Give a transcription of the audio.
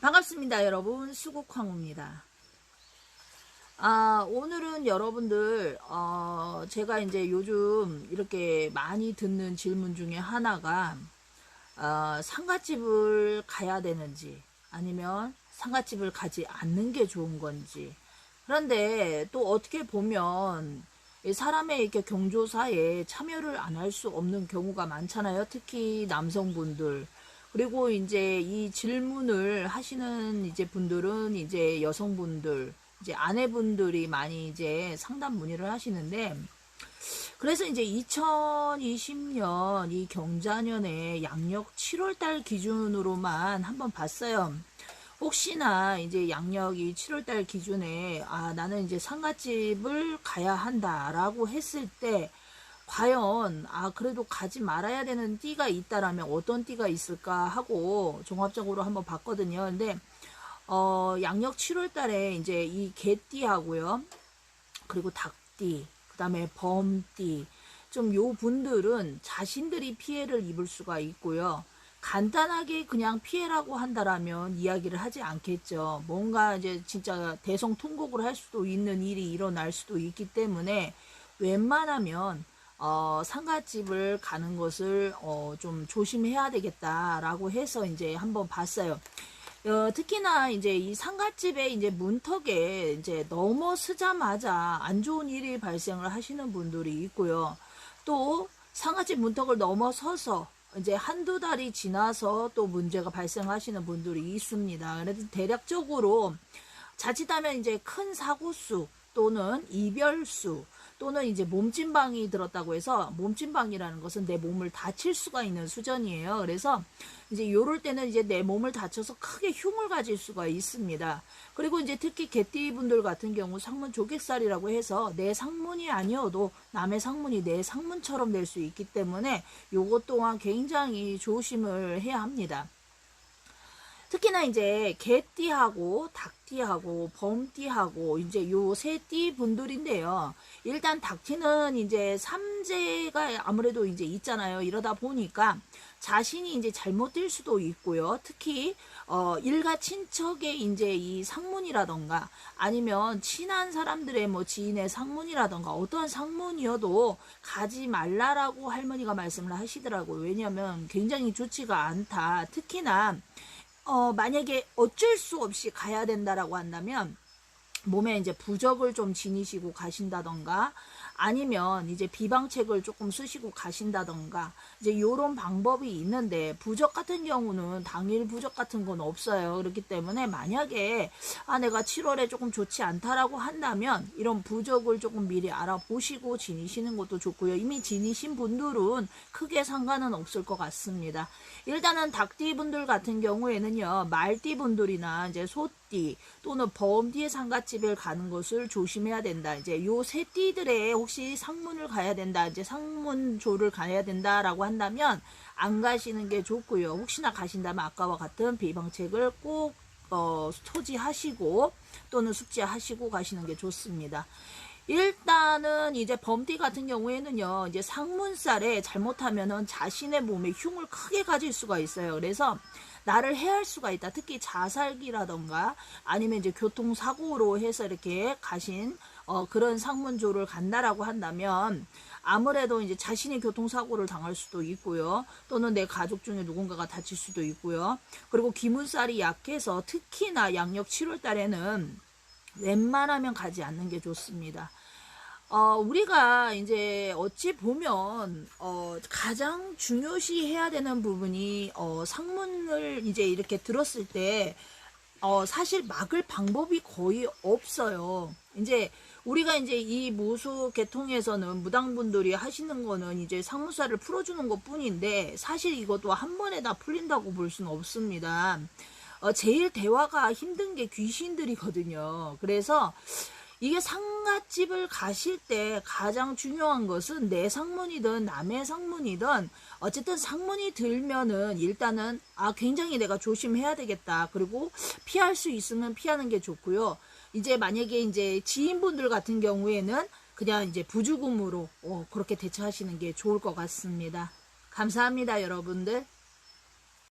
반갑습니다, 여러분. 수국황후입니다. 오늘은 여러분들, 제가 이제 요즘 이렇게 많이 듣는 질문 중에 하나가, 상갓집을 가야 되는지, 아니면 상갓집을 가지 않는 게 좋은 건지. 그런데 또 어떻게 보면, 이 사람의 이렇게 경조사에 참여를 안 할 수 없는 경우가 많잖아요. 특히 남성분들. 그리고 이제 이 질문을 하시는 이제 분들은 이제 여성분들, 이제 아내분들이 많이 이제 상담 문의를 하시는데, 그래서 이제 2020년 이 경자년의 양력 7월달 기준으로만 한번 봤어요. 혹시나 이제 양력이 7월달 기준에 나는 이제 상갓집을 가야 한다라고 했을 때 과연 그래도 가지 말아야 되는 띠가 있다라면 어떤 띠가 있을까 하고 종합적으로 한번 봤거든요. 근데 양력 7월달에 이제 이 개띠하고요, 그리고 닭띠, 그 다음에 범띠, 좀 요 분들은 자신들이 피해를 입을 수가 있고요. 간단하게 그냥 피해라고 한다라면 이야기를 하지 않겠죠. 뭔가 이제 진짜 대성통곡을 할 수도 있는 일이 일어날 수도 있기 때문에 웬만하면 상갓집을 가는 것을 좀 조심해야 되겠다라고 해서 이제 한번 봤어요. 특히나 이제 이 상갓집에 이제 문턱에 이제 넘어서자마자 안 좋은 일이 발생을 하시는 분들이 있고요. 또 상갓집 문턱을 넘어서서 이제 한두 달이 지나서 또 문제가 발생하시는 분들이 있습니다. 그래서 대략적으로 자칫하면 이제 큰 사고수 또는 이별수 또는 이제 몸찐방이 들었다고 해서, 몸찐방이라는 것은 내 몸을 다칠 수가 있는 수준이에요. 그래서 이제 요럴 때는 이제 내 몸을 다쳐서 크게 흉을 가질 수가 있습니다. 그리고 이제 특히 개띠분들 같은 경우 상문 조객살이라고 해서 내 상문이 아니어도 남의 상문이 내 상문처럼 될 수 있기 때문에 요것 또한 굉장히 조심을 해야 합니다. 특히나 이제 개띠하고 닭띠하고 범띠하고 이제 요 세 띠 분들인데요. 일단 닭띠는 이제 삼재가 아무래도 이제 있잖아요. 이러다 보니까 자신이 이제 잘못될 수도 있고요. 특히 일가 친척의 이제 이 상문이라던가 아니면 친한 사람들의 뭐 지인의 상문이라던가 어떠한 상문이어도 가지 말라라고 할머니가 말씀을 하시더라고요. 왜냐하면 굉장히 좋지가 않다. 특히나 만약에 어쩔 수 없이 가야 된다라고 한다면 몸에 이제 부적을 좀 지니시고 가신다던가 아니면 이제 비방책을 조금 쓰시고 가신다던가 이제 요런 방법이 있는데, 부적 같은 경우는 당일 부적 같은 건 없어요. 그렇기 때문에 만약에 내가 7월에 조금 좋지 않다라고 한다면 이런 부적을 조금 미리 알아보시고 지니시는 것도 좋고요. 이미 지니신 분들은 크게 상관은 없을 것 같습니다. 일단은 닭띠 분들 같은 경우에는요, 말띠 분들이나 이제 소띠 또는 범띠의 상갓집을 가는 것을 조심해야 된다. 이제 요 세 띠들의 혹시 상문을 가야 된다, 이제 상문조를 가야 된다라고 한다면 안 가시는 게 좋고요. 혹시나 가신다면 아까와 같은 비방책을 꼭 소지하시고 또는 숙지하시고 가시는 게 좋습니다. 일단은 이제 범띠 같은 경우에는요, 이제 상문살에 잘못하면은 자신의 몸에 흉을 크게 가질 수가 있어요. 그래서 나를 해할 수가 있다. 특히 자살기라던가 아니면 이제 교통사고로 해서 이렇게 가신 그런 상문조를 간다라고 한다면 아무래도 이제 자신이 교통사고를 당할 수도 있고요. 또는 내 가족 중에 누군가가 다칠 수도 있고요. 그리고 기문살이 약해서 특히나 양력 7월 달에는 웬만하면 가지 않는 게 좋습니다. 우리가 이제 어찌 보면 가장 중요시 해야 되는 부분이 상문을 이제 이렇게 들었을 때 사실 막을 방법이 거의 없어요. 이제 우리가 이제 이 무속 계통에서는 무당분들이 하시는 거는 이제 상문살을 풀어주는 것 뿐인데, 사실 이것도 한 번에 다 풀린다고 볼 수는 없습니다. 제일 대화가 힘든 게 귀신들이거든요. 그래서 이게 상갓집을 가실 때 가장 중요한 것은 내 상문이든 남의 상문이든 어쨌든 상문이 들면은 일단은 굉장히 내가 조심해야 되겠다. 그리고 피할 수 있으면 피하는 게 좋고요. 이제 만약에 이제 지인분들 같은 경우에는 그냥 이제 부주금으로 그렇게 대처하시는 게 좋을 것 같습니다. 감사합니다, 여러분들.